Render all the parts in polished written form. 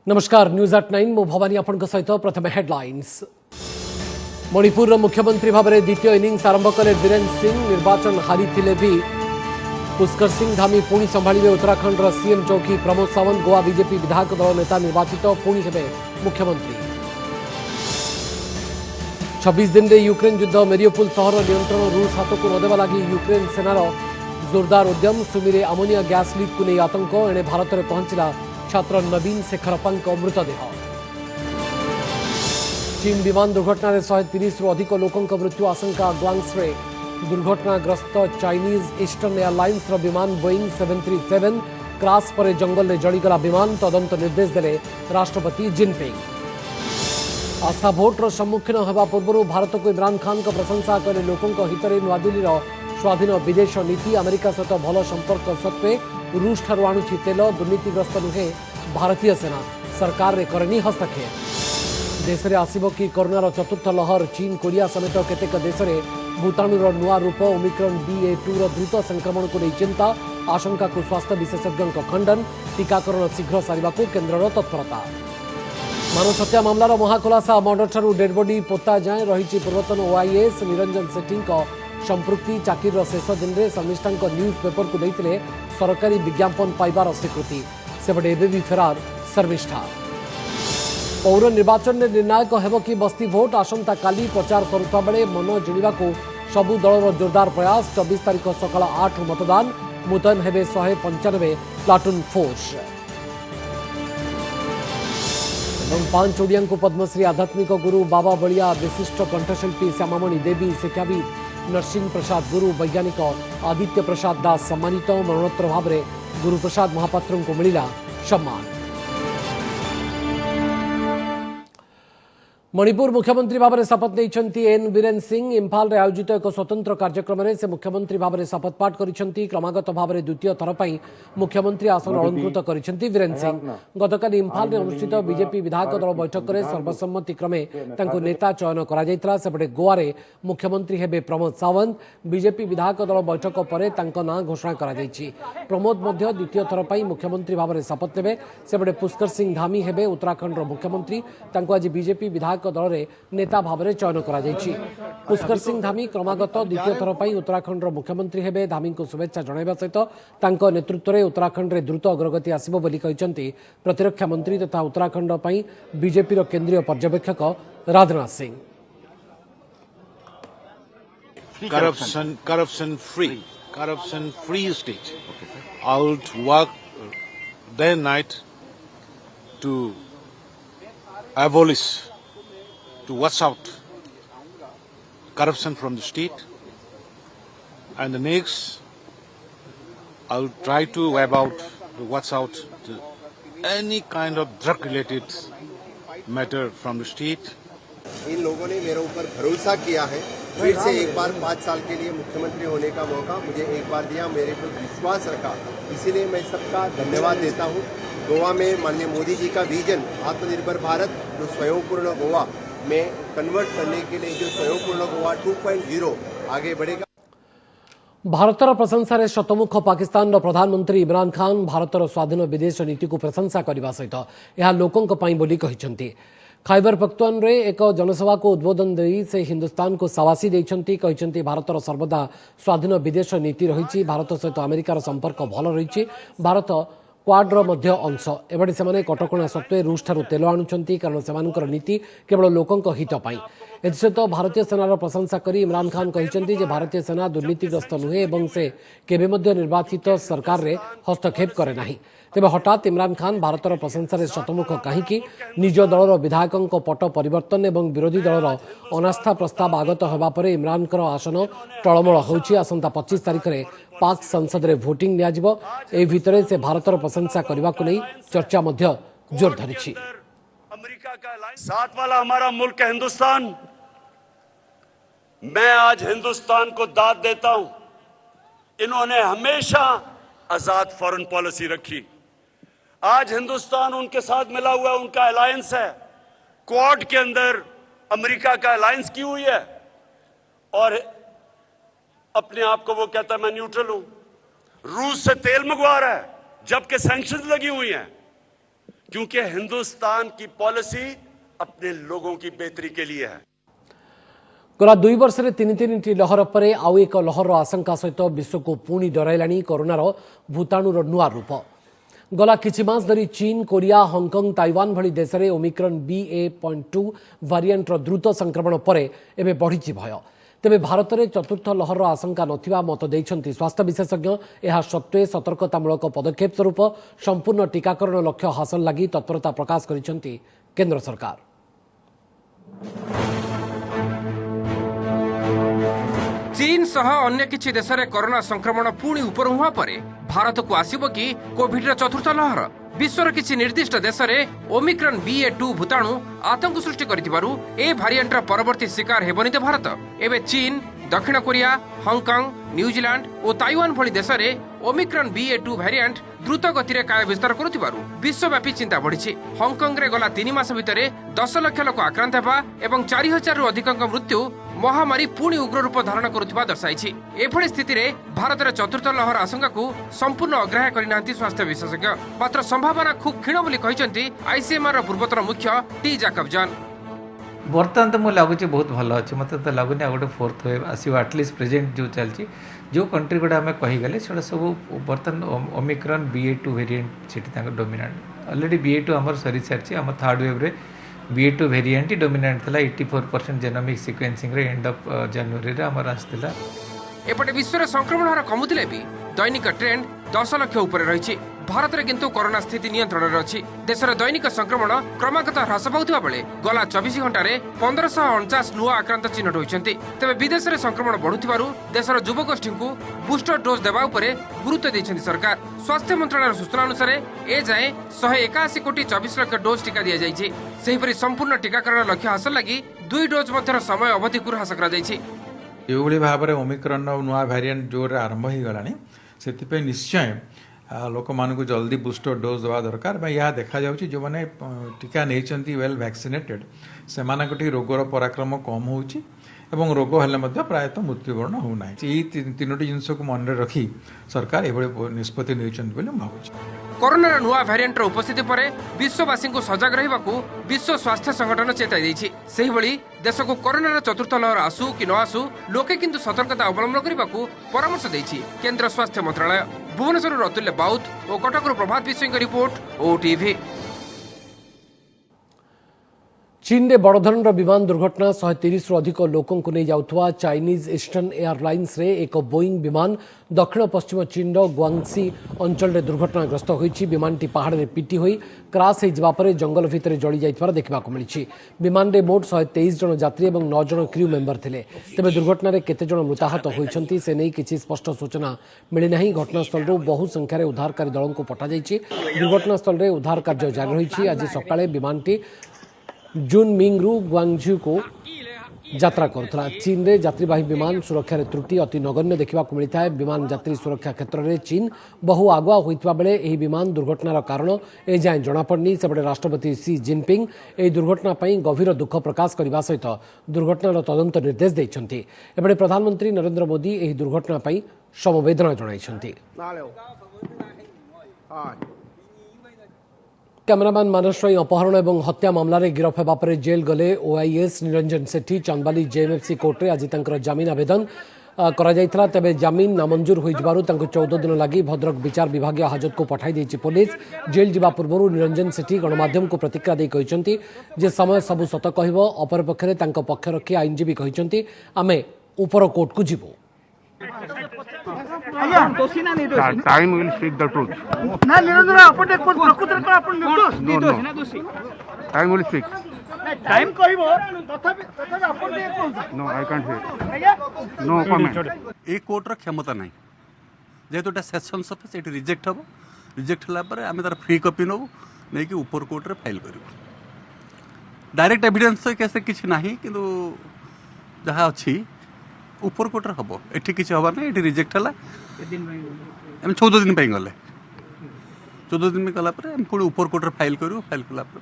नमस्कार news at 9 मु भवानी आपण सहित प्रथम हेडलाइंस। मणिपुर मुख्यमंत्री भाव में द्वितीय इनिंग्स आरंभ कले बीरेन्द्र सिंह। निर्वाचन हारी भी पुष्कर सिंह धामी पुणी संभाଳିबे उत्तराखंड सीएम चौकी। प्रमोद सावंत गोवा बीजेपी विधायक दल नेता निर्वाचित पुणी हेबे मुख्यमंत्री। 26 दिन में यूक्रेन युद्ध मेरियोपुल सहर नियंत्रण रूस हाथ को नदेवा लगी यूक्रेन सेनार जोरदार उद्यम। सुमीरे अमोनिया गैस लीक को नहीं आतंक। एणे भारत में पहुंचला छात्र नवीन शेखरप्पा मृतदेह। चीन विमान दुर्घटना 130 रु अधिक लोकों मृत्यु आशंका। ग्वांग्सरे दुर्घटनाग्रस्त चाइनीज ईस्टर्न एयरलाइंस विमान बोइंग 737 क्राश पर जंगल में जलीगला विमान। तदंत निर्देश देले राष्ट्रपति जिनपिंग। आस्था भोटर सम्मुखीन होगा पूर्व भारत को इमरान खान को प्रशंसा कले लोकों हित में नुआदिल्ली स्वाधीन विदेश नीति। अमेरिका सहित भल संपर्क सत्वे रूस ठारू आणुछि तेल। दुर्नीतिग्रस्त नुहे भारतीय सेना। सरकार रे करनी हस्तक्षेप। देश में आसिब कि कोरोनार चतुर्थ लहर। चीन कोरिया समेत केतेक देश में भूताणुर नुआ रूप ओमिक्रॉन BA.2 द्रुत संक्रमण को नहीं चिंता। आशंका को स्वास्थ्य विशेषज्ञों खंडन। टीकाकरण शीघ्र सारिबा को केन्द्रर तत्परता। मानव हत्या मामलार महाखुलासा। मर्डर ठारू डेड बॉडी पोता जाए रही पूर्वतन OIS निरंजन सेठी संपृक्ति। चाकिर शेष दिन में शर्मिष्ठा न्यूज पेपर को देते सरकारी विज्ञापन पाइबार स्वीकृति। सेपटे एबे भी फेरार शर्मिष्ठा। पौर निर्वाचन में निर्णायक हेब कि बस्ती भोट। आसंता काली प्रचार सरुता बेले मन जिणा सबु दलर जोरदार प्रयास। 24 तारीख सकाल 8 मतदान। मुतयन हेबे 195 प्लाटून फोर्स। 5 ओडिया को पद्मश्री। आध्यात्मिक गुरु बाबा बलिया। विशिष्ट कंठशिल्पी श्यामामणि देवी। शिक्षाविद नरसिंह प्रसाद गुरु। वैज्ञानिक आदित्य प्रसाद दास सम्मानित। मरणोत्तर भाव में गुरुप्रसाद महापात्र को मिला सम्मान। मणिपुर मुख्यमंत्री भाव में शपथ नहीं एन बीरेन्द्र सिंह। इम्फाल आयोजित एक स्वतंत्र कार्यक्रम में से मुख्यमंत्री भाव में शपथ पाठ करिसेंती। क्रमागत भाव में द्वितीय थर पर मुख्यमंत्री आसन अलंकृत करिसेंती बीरेन्द्र सिंह। गतकाली इम्फाल में अनुष्ठित बीजेपी विधायक दल बैठक में सर्वसम्मति क्रमे तांको नेता चयन करा जायतिला। सेपटे गोवा रे मुख्यमंत्री हेबे प्रमोद सावंत। बीजेपी विधायक दल बैठक पर तांको नाम घोषणा करा जायछि। प्रमोद मध्य द्वितीय थर पर मुख्यमंत्री भाव में शपथ नेबे। सेपटे पुष्कर सिंह धामी हेबे उत्तराखंड मुख्यमंत्री। तांको आज बीजेपी विधायक दल में नेता भाव में चयन करा जायछि। पुष्कर सिंह धामी क्रमागत द्वितीय थर पर उत्तराखंड मुख्यमंत्री हेबे। धामी को शुभेच्छा जणाइबा सहित तांको नेतृत्व में उत्तराखंड में द्रुत अग्रगति आसिबो बोली कहिसेंती प्रतिरक्षा मंत्री तथा उत्तराखंड पर बीजेपी केंद्रीय पर्यवेक्षक Rajnath Singh. corruption free state. I would work day and night to abolish, to watch out corruption from the state. And the next, I'll try to watch out to any kind of drug related matter from the state. इन लोगों ने मेरे ऊपर भरोसा किया है। फिर से एक बार 5 साल के लिए मुख्यमंत्री होने का मौका मुझे एक बार दिया, मेरे पर विश्वास रखा, इसीलिए मैं सबका धन्यवाद देता हूँ। गोवा में माननीय मोदी जी का विजन आत्मनिर्भर भारत, जो स्वयंपूर्ण गोवा में कन्वर्ट करने के लिए, जो स्वयंपूर्ण गोवा 2.0 आगे बढ़ेगा। भारतर प्रशंसा शतमुख पाकिस्तान प्रधानमंत्री इमरान खान भारतर स्वाधीन विदेश नीति को प्रशंसा करने सहित यह लोकों बोली कहिसेंती। खैबर पख्तून रे एक जनसभा को उद्बोधन दे से हिंदुस्तान को सावासी देइछंती। कहिसेंती भारतर सर्वदा स्वाधीन विदेश नीति रही। भारत सहित अमेरिकार संपर्क भल रही। भारत क्वाड्र मध्य अंश। एबडे सेमाने कटकणा सत्वे रूस ठारू तेल आणुछंती कारण सेमानकर नीति केवल लोकंक हित पाई। एसहित भारतीय सेनार प्रशंसा करी इमरान खान कहिसेंती जे भारतीय सेना दुर्नीतिग्रस्त नुहे एवं से केबे मध्य निर्वाचित सरकार रे हस्तक्षेप करे नाही। तेबे हठात इमरान खान भारतर प्रशंसा शतमुख कहीं निज दलर विधायकों पट परिवर्तन एवं विरोधी दलर अनास्था प्रस्ताव आगत होगा पर इमरान आसन टलमल होउछि। आसंता 25 तारीख में पाक संसद में भोटिंग नियाजिबो। एही भितरे से भारतर प्रशंसा करने को नहीं चर्चा मध्य जोर धरिछि। अमेरिका का साथ वाला हमारा मुल्क है हिंदुस्तान। मैं आज हिंदुस्तान को दाद देता हूं। इन्होंने हमेशा आजाद फॉरेन पॉलिसी रखी। आज हिंदुस्तान उनके साथ मिला हुआ, उनका अलायंस है। क्वाड के अंदर अमेरिका का अलायंस की हुई है और अपने आप को वो कहता है मैं न्यूट्रल हूं। रूस से तेल मंगवा रहा है जबकि सैंक्शंस लगी हुई हैं। क्योंकि हिंदुस्तान की पॉलिसी अपने लोगों की बेहतरी के लिए है। गला 2 वर्ष में तीन लहर पर आउ एक लहर आशंका सहित विश्व को पुणी डराइलाणी कोरोनार भूताणुर नुआ रूप। गला किछि मास धरी चीन, कोरिया, हांगकांग, ताइवान भली देश में ओमिक्रॉन BA.2 भारिएंटर द्रुत संक्रमण पर एवं बढ़ी भय। तेबे भारत में चतुर्थ लहर आशंका नथिबा मत देइछन्ति स्वास्थ्य विशेषज्ञ। एहा सत्वे सतर्कतामूलक पदक्षेप स्वरूप संपूर्ण टीकाकरण लक्ष्य हासिल लगी तत्परता प्रकाश करिसेंति केंद्र सरकार। चीन सह अन्य किछि देश में कोरोना संक्रमण पुणी उपर हुआ पर भारत को आसिब कि कोविड चतुर्थ लहर। विश्वर किछि निर्दिष्ट देश में ओमिक्रॉन BA.2 भूताणु आतंक सृष्टि करिथिबारु ए भारिएंटर परवर्ती शिकार हेबनि तो भारत। एबे चीन, दक्षिण कोरिया, हांगकांग, न्यूजीलैंड और ताइवान भली देश में ओमिक्रॉन BA.2 भारिएंट द्रुत गति में काय विस्तार करुथिबारु विश्वव्यापी चिंता बढ़ी। हांगकांग रे गला 3 मास भितर 10 लाख लोक आक्रांत हेबा एवं 4000 रु अधिक मृत्यु महामारी पुणी उग्र रूप धारण करुथिबा दर्शाइछि। एभଳି स्थितिरे भारत रे चतुर्थ लहर आशंका को संपूर्ण अग्राह्य करिनांती स्वास्थ्य विशेषज्ञ। मात्र संभावना खूब क्षीण बोली कहिसेंति ICMR रो पूर्वतन मुख्य टी जैकबसन। बर्तमान तो मुझे लगुच बहुत भल अच्छे मत तो लगुनि आ गोटे फोर्थ वेव आसो एटलिस्ट प्रेजेंट जो चलती जो कंट्री गुड़ा आम कहीगले से सब बर्तमान ओमिक्रॉन BA.2 वेरिएंट से डोमिनेंट ऑलरेडी BA.2 आम सरी सारी आम थर्ड वेव रे BA.2 वेरिएंट डोमिनेंट था 84% जेनोमिक सिक्वेंसिंग रे एंड ऑफ जनवरी रे आमर आसला। एपटे विश्व संक्रमण हार कमुले भी दैनिक ट्रेंड 10 लाख उपर रही। भारत में किंतु कोरोना स्थिति नियंत्रण में अच्छी। देशर दैनिक संक्रमण क्रमागत ह्रास पाउथिबा बेले गला 24 घंटे 1549 नुआ आक्रांत चिन्हट होइछन्ति। तेबे विदेश में संक्रमण बढ़ुथिबारु देशर युवगोष्ठी को बूस्टर डोज देबा उपरे गुरुत्व दैछन्ति सरकार। स्वास्थ्य मंत्रालय सूचना अनुसार ए जाए 181 कोटी 24 लाख डोज टीका दिया जाइछि। सेहिपरि संपूर्ण टीकाकरण लक्ष्य हासिल लगी 2 डोज मध्यर समय अवधि को ह्रास करा जाइछि। एभଳି ଭାବରେ ओमिक्रॉन ନୂଆ ଭାରିଏଣ୍ଟ जोर आरंभ हो गलानी से निश्चय लोक मानक जल्दी बूस्टर डोज देवा दरकार। यह देखा जाउछि जो माने टीका नहीं वेल वैक्सीनेटेड से रोगर पराक्रम कम होउछि एवं रोग हेले मध्य प्रायतः मृत्युवरण होना। यही तीनोटी जिनस को मन रखी सरकार एभଳି निष्पत्ति नेइछन्ति बोली भावुछि। कोरोना नुआ भारिएंटर उपस्थिति पर विश्ववासी को सजग रहिबा को विश्व स्वास्थ्य संगठन चेताई दैछि। सेहि भली देश को कोरोना चतुर्थ लहर आसु कि न आसु लोके किंतु सतर्कता अवलंबन करबा को परामर्श दैछि केंद्र स्वास्थ्य मंत्रालय। भुवनेश्वर अतुल्य बाउत और कटक प्रभात विश्व रिपोर्ट OTV। चीन में बड़धरण विमान दुर्घटना 130 रु अधिक लोकों को नहीं जाउथवा चाइनीज ईस्टर्न एयरलाइंस रे एक बोइंग विमान दक्षिण पश्चिम चीन ग्वांगसी अंचल में दुर्घटनाग्रस्त होइछि। विमानटी पहाड़ में पिटी होई क्राश हो जावा पर जंगल भितर जली जाइथिबार देखा मिली। विमान में मोट 123 जन यात्री और 9 जन क्रू मेंबर थिले। तेबे दुर्घटना रे केते जन मृताहत होइछन्ति से नहीं किछि स्पष्ट सूचना मिली नहीं। घटनास्थल बहु संख्यार उद्धारकारी दलों को पठा जाइछि। दुर्घटनास्थल में उद्धार कार्य जारी रही। आज सकाळे विमानटी जुनमिंग रु ग्वांगझू को यात्रा करुला। चीन रे यात्रीवाही विमान सुरक्षा त्रुटि अति नगण्य देखा मिलता है। विमान यात्री सुरक्षा क्षेत्र में चीन बहु आगुआ होता बेले यह विमान दुर्घटनार कारण एजाएं जनापड़नी। सेपटे राष्ट्रपति सी जिनपिंग यह दुर्घटना गभीर दुख प्रकाश करने सहित दुर्घटनार तदंत निर्देश देइछन्ति। एपटे प्रधानमंत्री नरेंद्र मोदी यह दुर्घटना समवेदना जणाइछन्ति। कैमरामैन मानस राय अपहरण और हत्या मामलें गिरफ होगा पर जेल गले OIS निरंजन सेठी चांदबाली JMFC कोर्ट में आज जमीन आवेदन करा तेबे जमीन नामंजूर हो 14 दिन लगी भद्रक विचार विभाग हाजत को पठाई देछि पुलिस। जेल जीवा पूर्व निरंजन सेठी गणमाध्यम को प्रतिक्रिया दे कहिसंती जे समय सबु सत कहबो। अपर पक्षरे तांको पक्ष रखी आईनजीवी कहिसंती आमे ऊपर कोर्ट को जीवो। Time will speak the truth. Time will speak. No, I can't hear. No comment. ए कोर्टर क्षमता नहीं जेहेतु एटा सेशन ऑफिस एटी रिजेक्ट हम रिजेक्ट होला पर आमे तार फ्री कॉपी नबु नै कि ऊपर कोर्ट रे फाइल करिवो। डायरेक्ट एविडेंस तो कैसे किछ नाही किंतु जहा अछि ऊपर कोर्ट रे हबो। एठी किछ हबा नै एठी रिजेक्ट होला हम 14 दिन पे गले 14 दिन में गला पर हम पूरे ऊपर कोर्ट रे फाइल करू। फाइल कला पर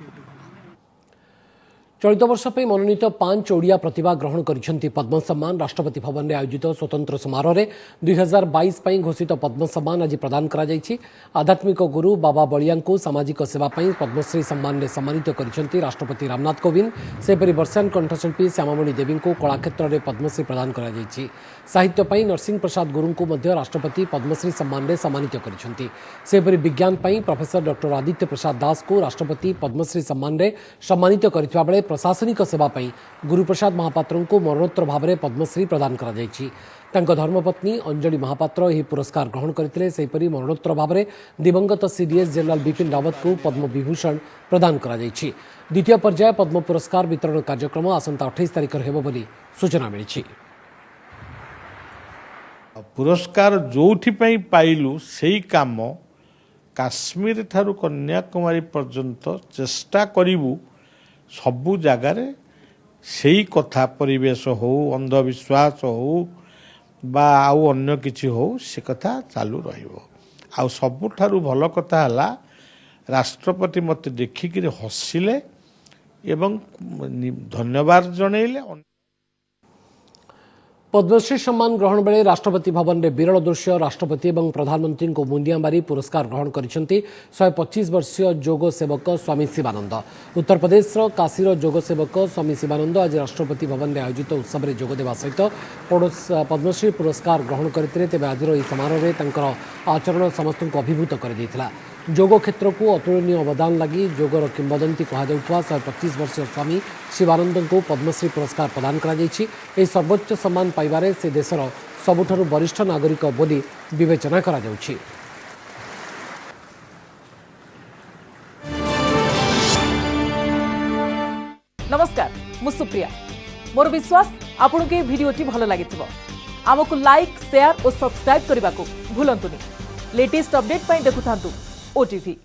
चलित वर्ष मनोनीत 5 ओडिया प्रतिभा ग्रहण करिसेंती पद्म सम्मान। राष्ट्रपति भवन में आयोजित स्वतंत्र समारोह में 2022 घोषित पद्म सम्मान आज प्रदान करा जायछि। आध्यात्मिक गुरु बाबा बलिया को सामाजिक सेवा पद्मश्री सम्मान में सम्मानित करिसेंती राष्ट्रपति रामनाथ कोविंद। सेपरि वर्षायन कंठशिल्पी श्यामामणि देवी को कला क्षेत्र में पद्मश्री प्रदान करा जायछि। साहित्य पई नरसिंह प्रसाद गुरु को मध्य राष्ट्रपति पद्मश्री सम्मान में सम्मानित करिसेंती। सेपरि विज्ञान पई प्रोफेसर डॉक्टर आदित्य प्रसाद दास को राष्ट्रपति पद्मश्री सम्मान में सम्मानित करथिबा बेले प्रशासनिक सेवा पई गुरुप्रसाद महापात्र को मरणोत्तर भाव में पद्मश्री प्रदान करा जायछि। तांको धर्मपत्नी अंजलि महापात्र यह पुरस्कार ग्रहण करथिले। सेपरि मरणोत्तर भाव में दिवंगत सीडीएस जनरल बिपिन रावत को पद्म विभूषण प्रदान करा जायछि। द्वितीय पर्याय पद्म पुरस्कार वितरण कार्यक्रम आसंता 28 तारिख हेबो बोली सूचना मिलिछि। पुरस्कार जोठी पाइलु सेही काम काश्मीर ठारू कन्याकुमारी पर्यंत चेष्टा करिवु सबु जगार सेही कथा परिवेश हो अंधविश्वास हो बा आउ अन्य किछि हो से कथा चालू रहिबो। आउ सबुठारू भल कथा हला राष्ट्रपति मते देखिक हसिले एवं धन्यवाद जनइले। पद्मश्री सम्मान ग्रहण बेले राष्ट्रपति भवन में विरल दृश्य राष्ट्रपति और प्रधानमंत्री को मुंडिया मारी पुरस्कार ग्रहण करिसेंती 125 वर्षीय जोग सेवक स्वामी शिवानंद। उत्तर प्रदेश काशीर जोग सेवक स्वामी शिवानंद आज राष्ट्रपति भवन में आयोजित उत्सव में जोगदेवा सहित पद्मश्री पुरस्कार ग्रहण करते। तेज आज समारोह में तांकर आचरण समस्त को अभिभूत कर देइथिला। जोग क्षेत्र को अतुलनीय अवदान लगी जोगर किंवदंती कहुआ 125 वर्षीय स्वामी शिवानंद को पद्मश्री पुरस्कार प्रदान करा जायछि। एही सर्वोच्च सम्मान पाइबारे से देशर सबुठारु वरिष्ठ नागरिक बोली विवेचना करा जाउछि। नमस्कार, मु सुप्रिया। मोर विश्वास आपन के वीडियोटी भलो लागिथिबो। आमको लाइक शेयर और सब्सक्राइब करने को भूलंतुनी। लेटेस्ट अपडेट पाई देखुथांतु ओटीवी।